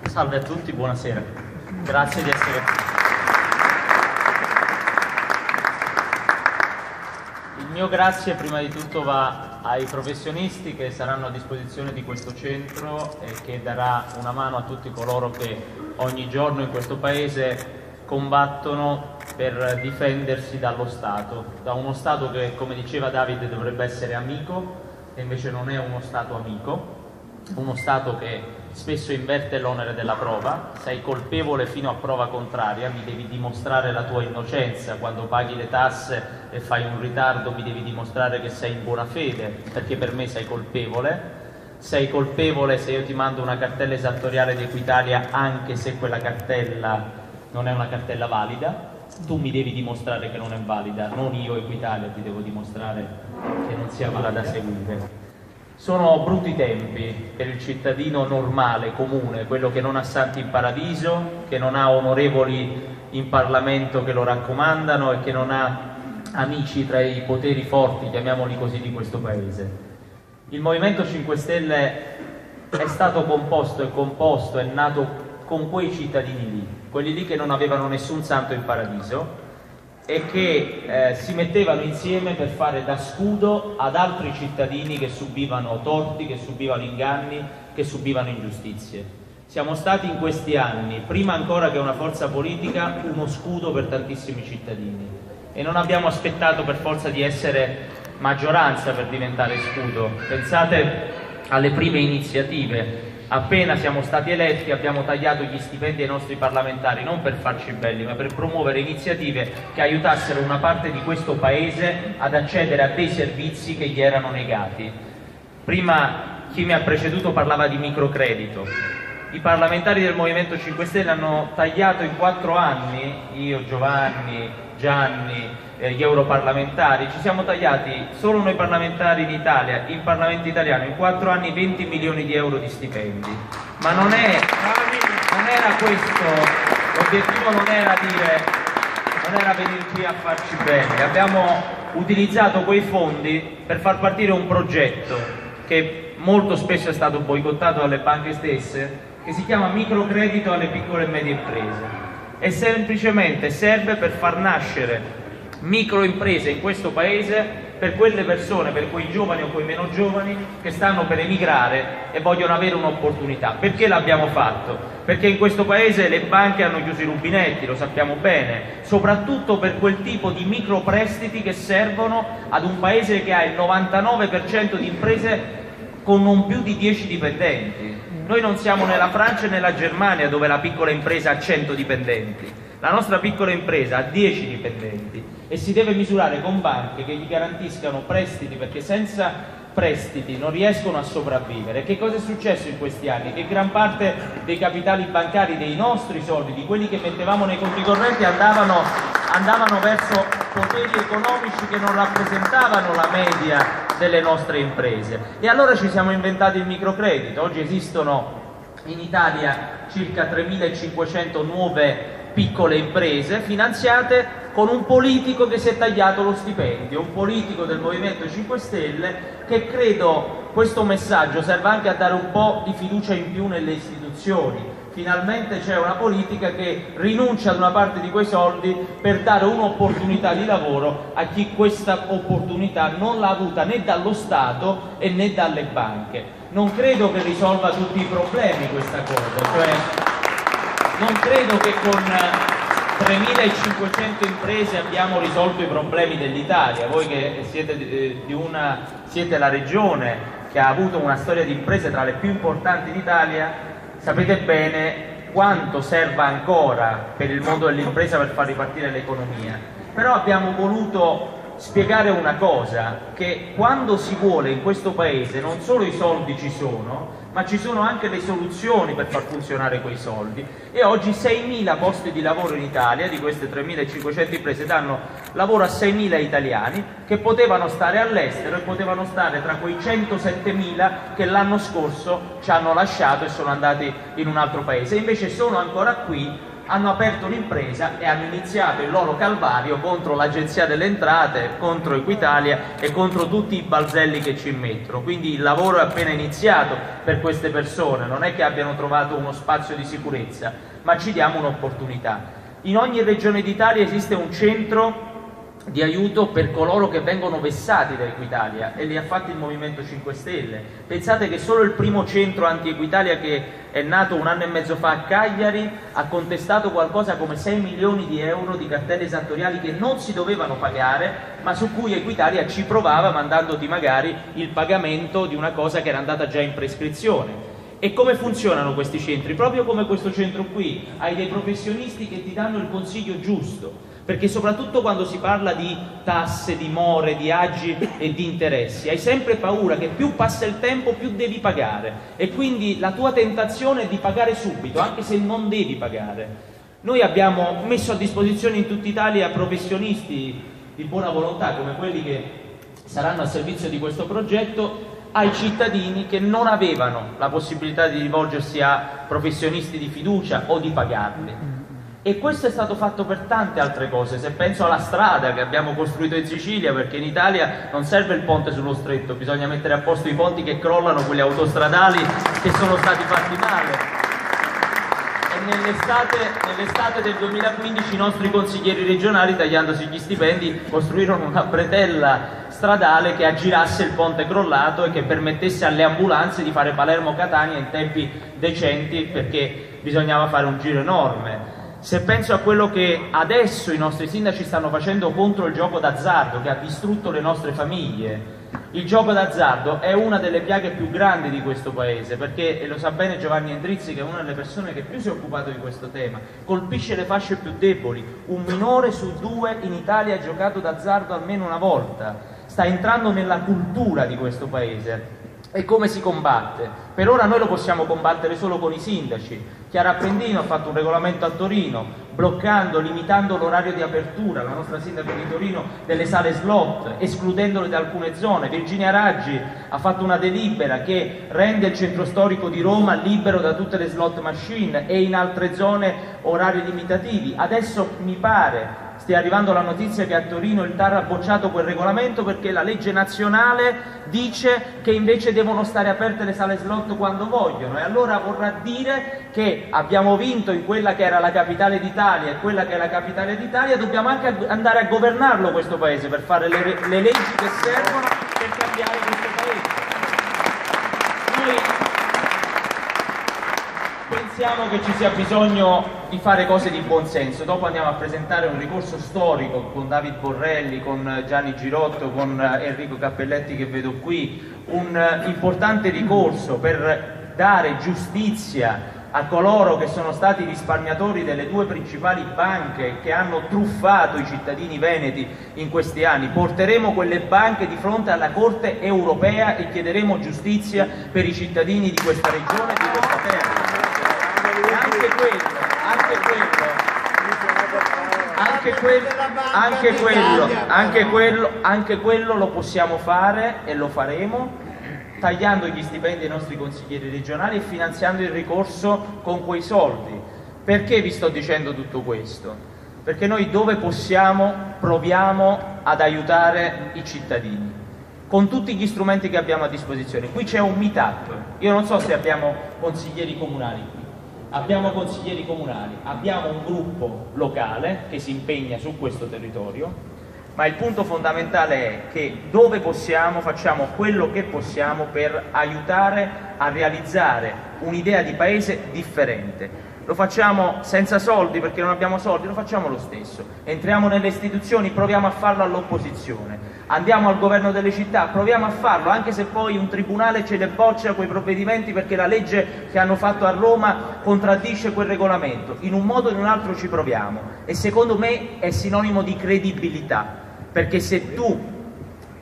Salve a tutti, buonasera. Grazie di essere qui. Il mio grazie prima di tutto va ai professionisti che saranno a disposizione di questo centro e che darà una mano a tutti coloro che ogni giorno in questo Paese combattono per difendersi dallo Stato, da uno Stato che, come diceva Davide, dovrebbe essere amico e invece non è uno Stato amico, uno Stato che spesso inverte l'onere della prova. Sei colpevole fino a prova contraria, mi devi dimostrare la tua innocenza. Quando paghi le tasse e fai un ritardo mi devi dimostrare che sei in buona fede, perché per me sei colpevole. Sei colpevole se io ti mando una cartella esattoriale di Equitalia anche se quella cartella non è una cartella valida. Tu mi devi dimostrare che non è valida, non io Equitalia ti devo dimostrare che non sia quella da seguire. Sono brutti tempi per il cittadino normale, comune, quello che non ha santi in paradiso, che non ha onorevoli in Parlamento che lo raccomandano e che non ha amici tra i poteri forti, chiamiamoli così, di questo Paese. Il Movimento 5 Stelle è stato composto, è nato con quei cittadini lì, quelli lì che non avevano nessun santo in paradiso e che si mettevano insieme per fare da scudo ad altri cittadini che subivano torti, che subivano inganni, che subivano ingiustizie. Siamo stati in questi anni, prima ancora che una forza politica, uno scudo per tantissimi cittadini e non abbiamo aspettato per forza di essere maggioranza per diventare scudo. Pensate alle prime iniziative. Appena siamo stati eletti abbiamo tagliato gli stipendi ai nostri parlamentari, non per farci belli, ma per promuovere iniziative che aiutassero una parte di questo Paese ad accedere a dei servizi che gli erano negati. Prima chi mi ha preceduto parlava di microcredito. I parlamentari del Movimento 5 Stelle hanno tagliato in 4 anni, io, Giovanni, Gianni, gli europarlamentari, ci siamo tagliati solo noi parlamentari in Italia, in Parlamento italiano, in 4 anni 20 milioni di euro di stipendi. Ma non era questo, l'obiettivo non era venire qui a farci bene. Abbiamo utilizzato quei fondi per far partire un progetto che molto spesso è stato boicottato dalle banche stesse, che si chiama microcredito alle piccole e medie imprese. E semplicemente serve per far nascere microimprese in questo Paese per quelle persone, per quei giovani o quei meno giovani che stanno per emigrare e vogliono avere un'opportunità. Perché l'abbiamo fatto? Perché in questo Paese le banche hanno chiuso i rubinetti, lo sappiamo bene, soprattutto per quel tipo di microprestiti che servono ad un Paese che ha il 99% di imprese con non più di 10 dipendenti. Noi non siamo nella Francia e nella Germania dove la piccola impresa ha 100 dipendenti. La nostra piccola impresa ha 10 dipendenti e si deve misurare con banche che gli garantiscano prestiti, perché senza prestiti non riescono a sopravvivere. Che cosa è successo in questi anni? Che gran parte dei capitali bancari, dei nostri soldi, di quelli che mettevamo nei conti correnti, andavano verso poteri economici che non rappresentavano la media delle nostre imprese. E allora ci siamo inventati il microcredito. Oggi esistono in Italia circa 3.500 nuove piccole imprese finanziate con un politico che si è tagliato lo stipendio, un politico del Movimento 5 Stelle che credo questo messaggio serva anche a dare un po' di fiducia in più nelle istituzioni. Finalmente c'è una politica che rinuncia ad una parte di quei soldi per dare un'opportunità di lavoro a chi questa opportunità non l'ha avuta né dallo Stato e né dalle banche. Non credo che risolva tutti i problemi questa cosa, cioè non credo che con 3.500 imprese abbiamo risolto i problemi dell'Italia. Voi che siete la regione che ha avuto una storia di imprese tra le più importanti d'Italia, sapete bene quanto serva ancora per il mondo dell'impresa per far ripartire l'economia. Però abbiamo voluto spiegare una cosa, che quando si vuole in questo Paese non solo i soldi ci sono, ma ci sono anche le soluzioni per far funzionare quei soldi. E oggi 6.000 posti di lavoro in Italia, di queste 3.500 imprese, danno lavoro a 6.000 italiani che potevano stare all'estero e potevano stare tra quei 107.000 che l'anno scorso ci hanno lasciato e sono andati in un altro paese. Invece sono ancora qui hanno aperto l'impresa e hanno iniziato il loro calvario contro l'Agenzia delle Entrate, contro Equitalia e contro tutti i balzelli che ci mettono. Quindi il lavoro è appena iniziato per queste persone, non è che abbiano trovato uno spazio di sicurezza, ma ci diamo un'opportunità. In ogni regione d'Italia esiste un centro di aiuto per coloro che vengono vessati da Equitalia, e li ha fatti il Movimento 5 Stelle. Pensate che solo il primo centro anti-Equitalia, che è nato 1 anno e mezzo fa a Cagliari, ha contestato qualcosa come 6 milioni di euro di cartelle esattoriali che non si dovevano pagare, ma su cui Equitalia ci provava mandandoti magari il pagamento di una cosa che era andata già in prescrizione. E come funzionano questi centri? Proprio come questo centro qui, hai dei professionisti che ti danno il consiglio giusto, perché soprattutto quando si parla di tasse, di more, di agi e di interessi, hai sempre paura che più passa il tempo più devi pagare, e quindi la tua tentazione è di pagare subito, anche se non devi pagare. Noi abbiamo messo a disposizione in tutta Italia professionisti di buona volontà, come quelli che saranno a servizio di questo progetto, ai cittadini che non avevano la possibilità di rivolgersi a professionisti di fiducia o di pagarli. E questo è stato fatto per tante altre cose. Se penso alla strada che abbiamo costruito in Sicilia, perché in Italia non serve il ponte sullo stretto, bisogna mettere a posto i ponti che crollano, quelli autostradali che sono stati fatti male. E nell'estate del 2015 i nostri consiglieri regionali, tagliandosi gli stipendi, costruirono una bretella stradale che aggirasse il ponte crollato e che permettesse alle ambulanze di fare Palermo-Catania in tempi decenti, perché bisognava fare un giro enorme. Se penso a quello che adesso i nostri sindaci stanno facendo contro il gioco d'azzardo, che ha distrutto le nostre famiglie, il gioco d'azzardo è una delle piaghe più grandi di questo paese, perché, e lo sa bene Giovanni Endrizzi, che è una delle persone che più si è occupato di questo tema, colpisce le fasce più deboli. 1 minore su 2 in Italia ha giocato d'azzardo almeno una volta, sta entrando nella cultura di questo paese. E come si combatte? Per ora noi lo possiamo combattere solo con i sindaci. Chiara Appendino ha fatto un regolamento a Torino, bloccando, limitando l'orario di apertura, la nostra sindaca di Torino, delle sale slot, escludendole da alcune zone. Virginia Raggi ha fatto una delibera che rende il centro storico di Roma libero da tutte le slot machine, e in altre zone orari limitativi. Adesso mi pare stia arrivando la notizia che a Torino il TAR ha bocciato quel regolamento perché la legge nazionale dice che invece devono stare aperte le sale slot quando vogliono, e allora vorrà dire che abbiamo vinto in quella che era la capitale d'Italia, e quella che è la capitale d'Italia dobbiamo anche andare a governarlo questo paese, per fare le leggi che servono per cambiare questo paese. Noi pensiamo che ci sia bisogno di fare cose di buon senso. Dopo andiamo a presentare un ricorso storico con David Borrelli, con Gianni Girotto, con Enrico Cappelletti che vedo qui, un importante ricorso per dare giustizia a coloro che sono stati risparmiatori delle 2 principali banche che hanno truffato i cittadini veneti in questi anni. Porteremo quelle banche di fronte alla Corte europea e chiederemo giustizia per i cittadini di questa regione e di questa terra. Anche quello lo possiamo fare, e lo faremo, tagliando gli stipendi ai nostri consiglieri regionali e finanziando il ricorso con quei soldi. Perché vi sto dicendo tutto questo? Perché noi, dove possiamo, proviamo ad aiutare i cittadini con tutti gli strumenti che abbiamo a disposizione. Qui c'è un meetup, io non so se abbiamo consiglieri comunali qui. Abbiamo consiglieri comunali, abbiamo un gruppo locale che si impegna su questo territorio, ma il punto fondamentale è che dove possiamo facciamo quello che possiamo per aiutare a realizzare un'idea di paese differente. Lo facciamo senza soldi perché non abbiamo soldi, lo facciamo lo stesso. Entriamo nelle istituzioni, proviamo a farlo all'opposizione. Andiamo al governo delle città, proviamo a farlo, anche se poi un tribunale ce le boccia quei provvedimenti perché la legge che hanno fatto a Roma contraddice quel regolamento. In un modo o in un altro ci proviamo, e secondo me è sinonimo di credibilità, perché se tu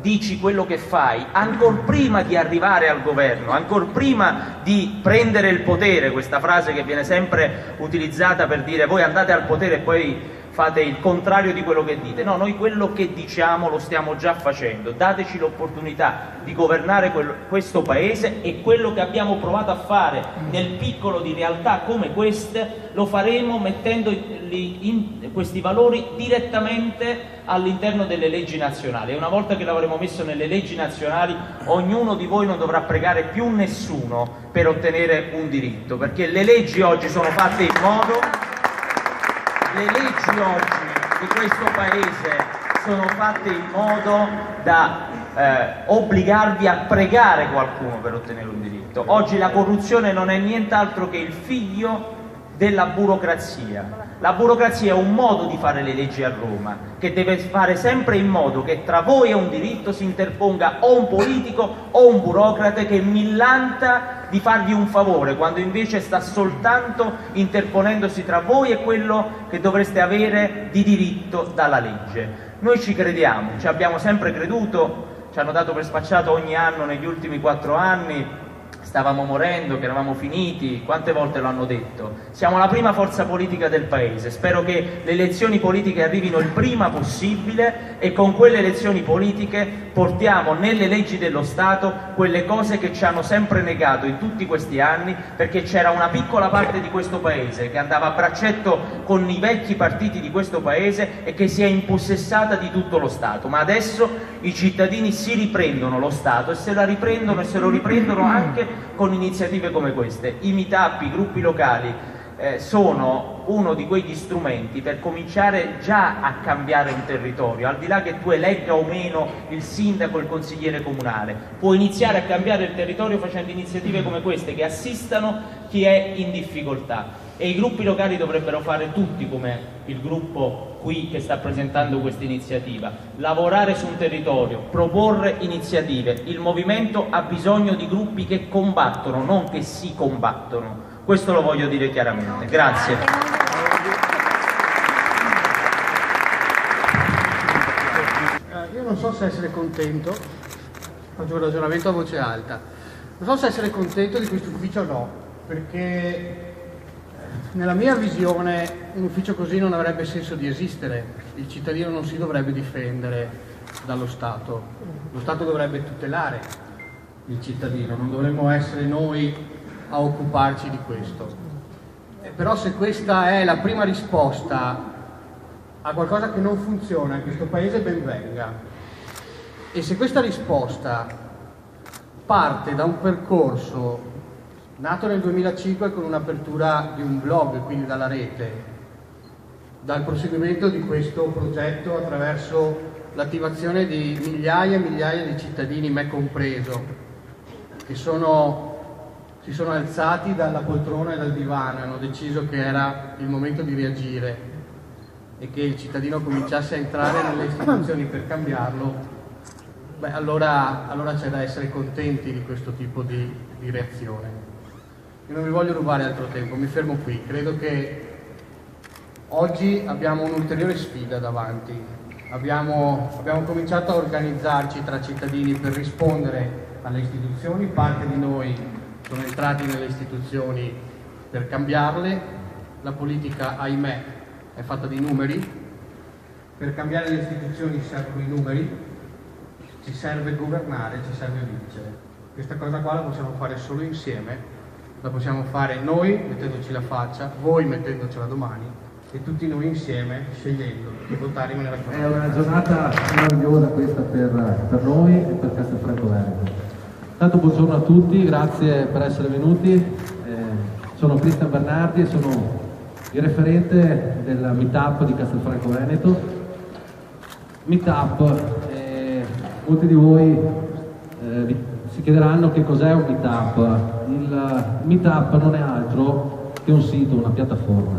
dici quello che fai, ancor prima di arrivare al governo, ancor prima di prendere il potere, questa frase che viene sempre utilizzata per dire voi andate al potere e poi fate il contrario di quello che dite. No, noi quello che diciamo lo stiamo già facendo, dateci l'opportunità di governare questo Paese, e quello che abbiamo provato a fare nel piccolo di realtà come queste lo faremo mettendo questi valori direttamente all'interno delle leggi nazionali, e una volta che l'avremo messo nelle leggi nazionali ognuno di voi non dovrà pregare più nessuno per ottenere un diritto, perché le leggi oggi sono fatte in modo, le leggi oggi di questo Paese sono fatte in modo da obbligarvi a pregare qualcuno per ottenere un diritto. Oggi la corruzione non è nient'altro che il figlio della burocrazia. La burocrazia è un modo di fare le leggi a Roma, che deve fare sempre in modo che tra voi e un diritto si interponga o un politico o un burocrate che millanta di farvi un favore, quando invece sta soltanto interponendosi tra voi e quello che dovreste avere di diritto dalla legge. Noi ci crediamo, ci abbiamo sempre creduto, ci hanno dato per spacciato ogni anno negli ultimi 4 anni, stavamo morendo, che eravamo finiti, quante volte lo hanno detto. Siamo la prima forza politica del Paese, spero che le elezioni politiche arrivino il prima possibile e con quelle elezioni politiche portiamo nelle leggi dello Stato quelle cose che ci hanno sempre negato in tutti questi anni, perché c'era una piccola parte di questo Paese che andava a braccetto con i vecchi partiti di questo Paese e che si è impossessata di tutto lo Stato, ma adesso i cittadini si riprendono lo Stato, e se la riprendono, e se lo riprendono anche con iniziative come queste. I meetup, i gruppi locali sono uno di quegli strumenti per cominciare già a cambiare un territorio, al di là che tu elegga o meno il sindaco, il consigliere comunale, puoi iniziare a cambiare il territorio facendo iniziative come queste che assistano chi è in difficoltà. E i gruppi locali dovrebbero fare tutti come il gruppo qui che sta presentando questa iniziativa, lavorare su un territorio, proporre iniziative. Il movimento ha bisogno di gruppi che combattono, non che si combattono. Questo lo voglio dire chiaramente. Grazie. Io non so se essere contento, faccio un ragionamento a voce alta, non so se essere contento di questo ufficio o no, perché nella mia visione un ufficio così non avrebbe senso di esistere. Il cittadino non si dovrebbe difendere dallo Stato, lo Stato dovrebbe tutelare il cittadino, non dovremmo essere noi a occuparci di questo. Però se questa è la prima risposta a qualcosa che non funziona in questo Paese, ben venga. E se questa risposta parte da un percorso nato nel 2005 con un'apertura di un blog, quindi dalla rete, dal proseguimento di questo progetto attraverso l'attivazione di migliaia e migliaia di cittadini, me compreso, che si sono alzati dalla poltrona e dal divano e hanno deciso che era il momento di reagire e che il cittadino cominciasse a entrare nelle istituzioni per cambiarlo, beh, allora c'è da essere contenti di questo tipo di reazione. Io non vi voglio rubare altro tempo, mi fermo qui. Credo che oggi abbiamo un'ulteriore sfida davanti. Abbiamo cominciato a organizzarci tra cittadini per rispondere alle istituzioni, parte di noi sono entrati nelle istituzioni per cambiarle, la politica, ahimè, è fatta di numeri, per cambiare le istituzioni servono i numeri, ci serve governare, ci serve vincere. Questa cosa qua la possiamo fare solo insieme. La possiamo fare noi mettendoci la faccia, voi mettendocela domani e tutti noi insieme scegliendo di votare in maniera corretta. È una giornata meravigliosa questa per noi e per Castelfranco Veneto. Tanto buongiorno a tutti, grazie per essere venuti. Sono Cristian Bernardi e sono il referente del meetup di Castelfranco Veneto. Meetup, molti di voi si chiederanno che cos'è un meetup. Il meetup non è altro che un sito, una piattaforma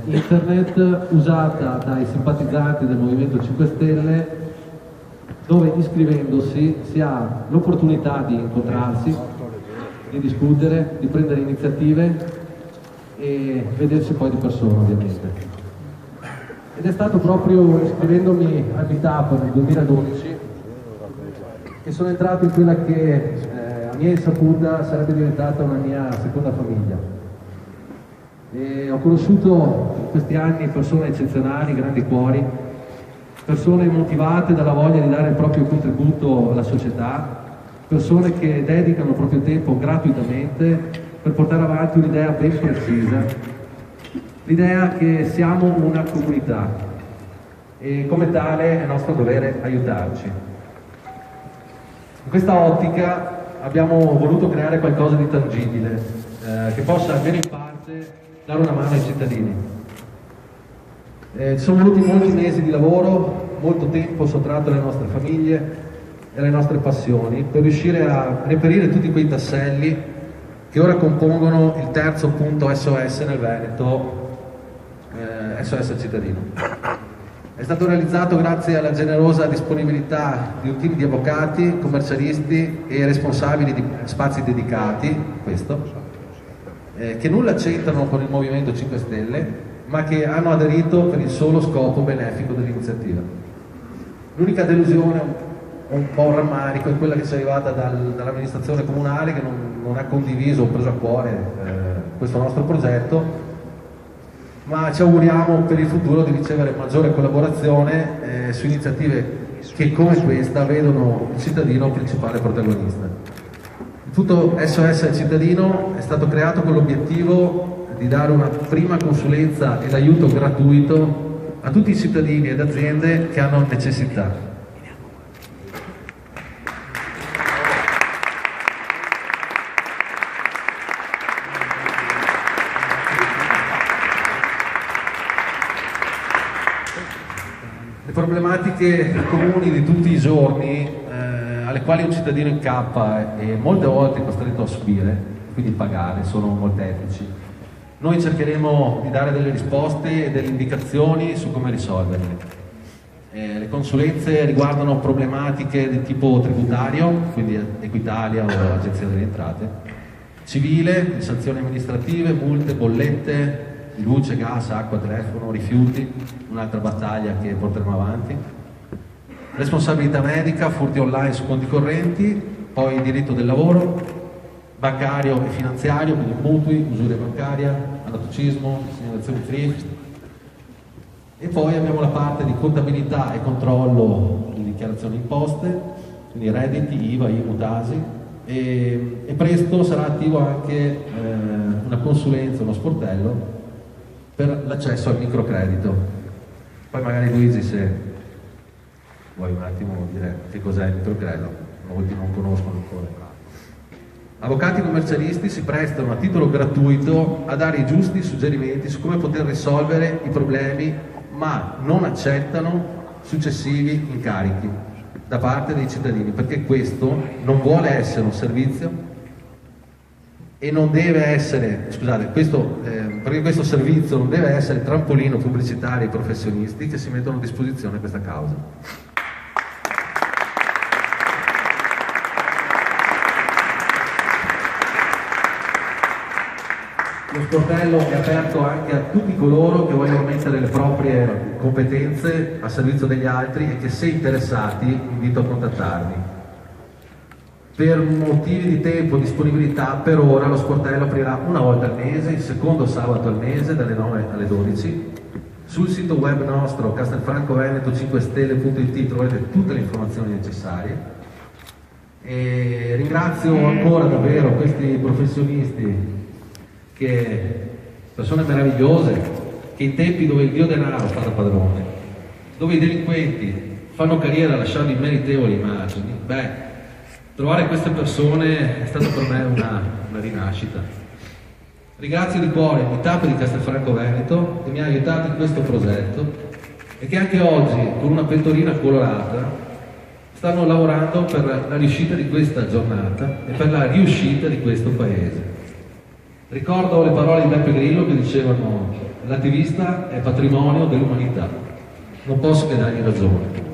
internet usata dai simpatizzanti del Movimento 5 Stelle, dove iscrivendosi si ha l'opportunità di incontrarsi, di discutere, di prendere iniziative e vedersi poi di persona, ovviamente. Ed è stato proprio iscrivendomi al meetup nel 2012 che sono entrato in quella che a mia insaputa sarebbe diventata una mia seconda famiglia. E ho conosciuto in questi anni persone eccezionali, grandi cuori, persone motivate dalla voglia di dare il proprio contributo alla società, persone che dedicano il proprio tempo gratuitamente per portare avanti un'idea ben precisa, l'idea che siamo una comunità e come tale è nostro dovere aiutarci. In questa ottica abbiamo voluto creare qualcosa di tangibile che possa almeno in parte dare una mano ai cittadini. Ci sono voluti molti mesi di lavoro, molto tempo sottratto alle nostre famiglie e alle nostre passioni per riuscire a reperire tutti quei tasselli che ora compongono il terzo punto SOS nel Veneto, SOS al cittadino. È stato realizzato grazie alla generosa disponibilità di un team di avvocati, commercialisti e responsabili di spazi dedicati, che nulla c'entrano con il Movimento 5 Stelle, ma che hanno aderito per il solo scopo benefico dell'iniziativa. L'unica delusione, un po' un rammarico, è quella che ci è arrivata dall'amministrazione comunale, che non ha condiviso o preso a cuore questo nostro progetto, ma ci auguriamo per il futuro di ricevere maggiore collaborazione su iniziative che come questa vedono il cittadino principale protagonista. Il tutto SOS al cittadino è stato creato con l'obiettivo di dare una prima consulenza ed aiuto gratuito a tutti i cittadini ed aziende che hanno necessità. Le problematiche comuni di tutti i giorni alle quali un cittadino incappa e molte volte è costretto a subire, quindi pagare, sono molteplici. Noi cercheremo di dare delle risposte e delle indicazioni su come risolverle. Le consulenze riguardano problematiche di tipo tributario, quindi Equitalia o Agenzia delle Entrate, civile, sanzioni amministrative, multe, bollette, di luce, gas, acqua, telefono, rifiuti, un'altra battaglia che porteremo avanti, responsabilità medica, furti online su conti correnti, poi diritto del lavoro, bancario e finanziario, quindi mutui, usura bancaria, anatocismo, segnalazioni thrift, e poi abbiamo la parte di contabilità e controllo di dichiarazioni imposte, quindi redditi, IVA, IMU, TASI, e presto sarà attivo anche una consulenza, uno sportello per l'accesso al microcredito. Poi magari Luigi, se vuoi un attimo dire che cos'è il microcredito, molti non conoscono ancora. Avvocati commercialisti si prestano a titolo gratuito a dare i giusti suggerimenti su come poter risolvere i problemi, ma non accettano successivi incarichi da parte dei cittadini, perché questo non vuole essere un servizio e non deve essere, perché questo servizio non deve essere trampolino pubblicitario ai professionisti che si mettono a disposizione di questa causa. Lo sportello è aperto anche a tutti coloro che vogliono mettere le proprie competenze a servizio degli altri e che, se interessati, invito a contattarmi. Per motivi di tempo e disponibilità, per ora lo sportello aprirà una volta al mese, il secondo sabato al mese, dalle 9 alle 12. Sul sito web nostro castelfrancoveneto5stelle.it troverete tutte le informazioni necessarie. E ringrazio ancora davvero questi professionisti, persone meravigliose, che in tempi dove il dio denaro fa da padrone, dove i delinquenti fanno carriera lasciando immeritevoli immagini, trovare queste persone è stato per me una rinascita. Ringrazio di cuore il TAP di Castelfranco Veneto che mi ha aiutato in questo progetto e che anche oggi, con una pettorina colorata, stanno lavorando per la riuscita di questa giornata e per la riuscita di questo paese. Ricordo le parole di Beppe Grillo che dicevano: l'attivista è patrimonio dell'umanità. Non posso che dargli ragione.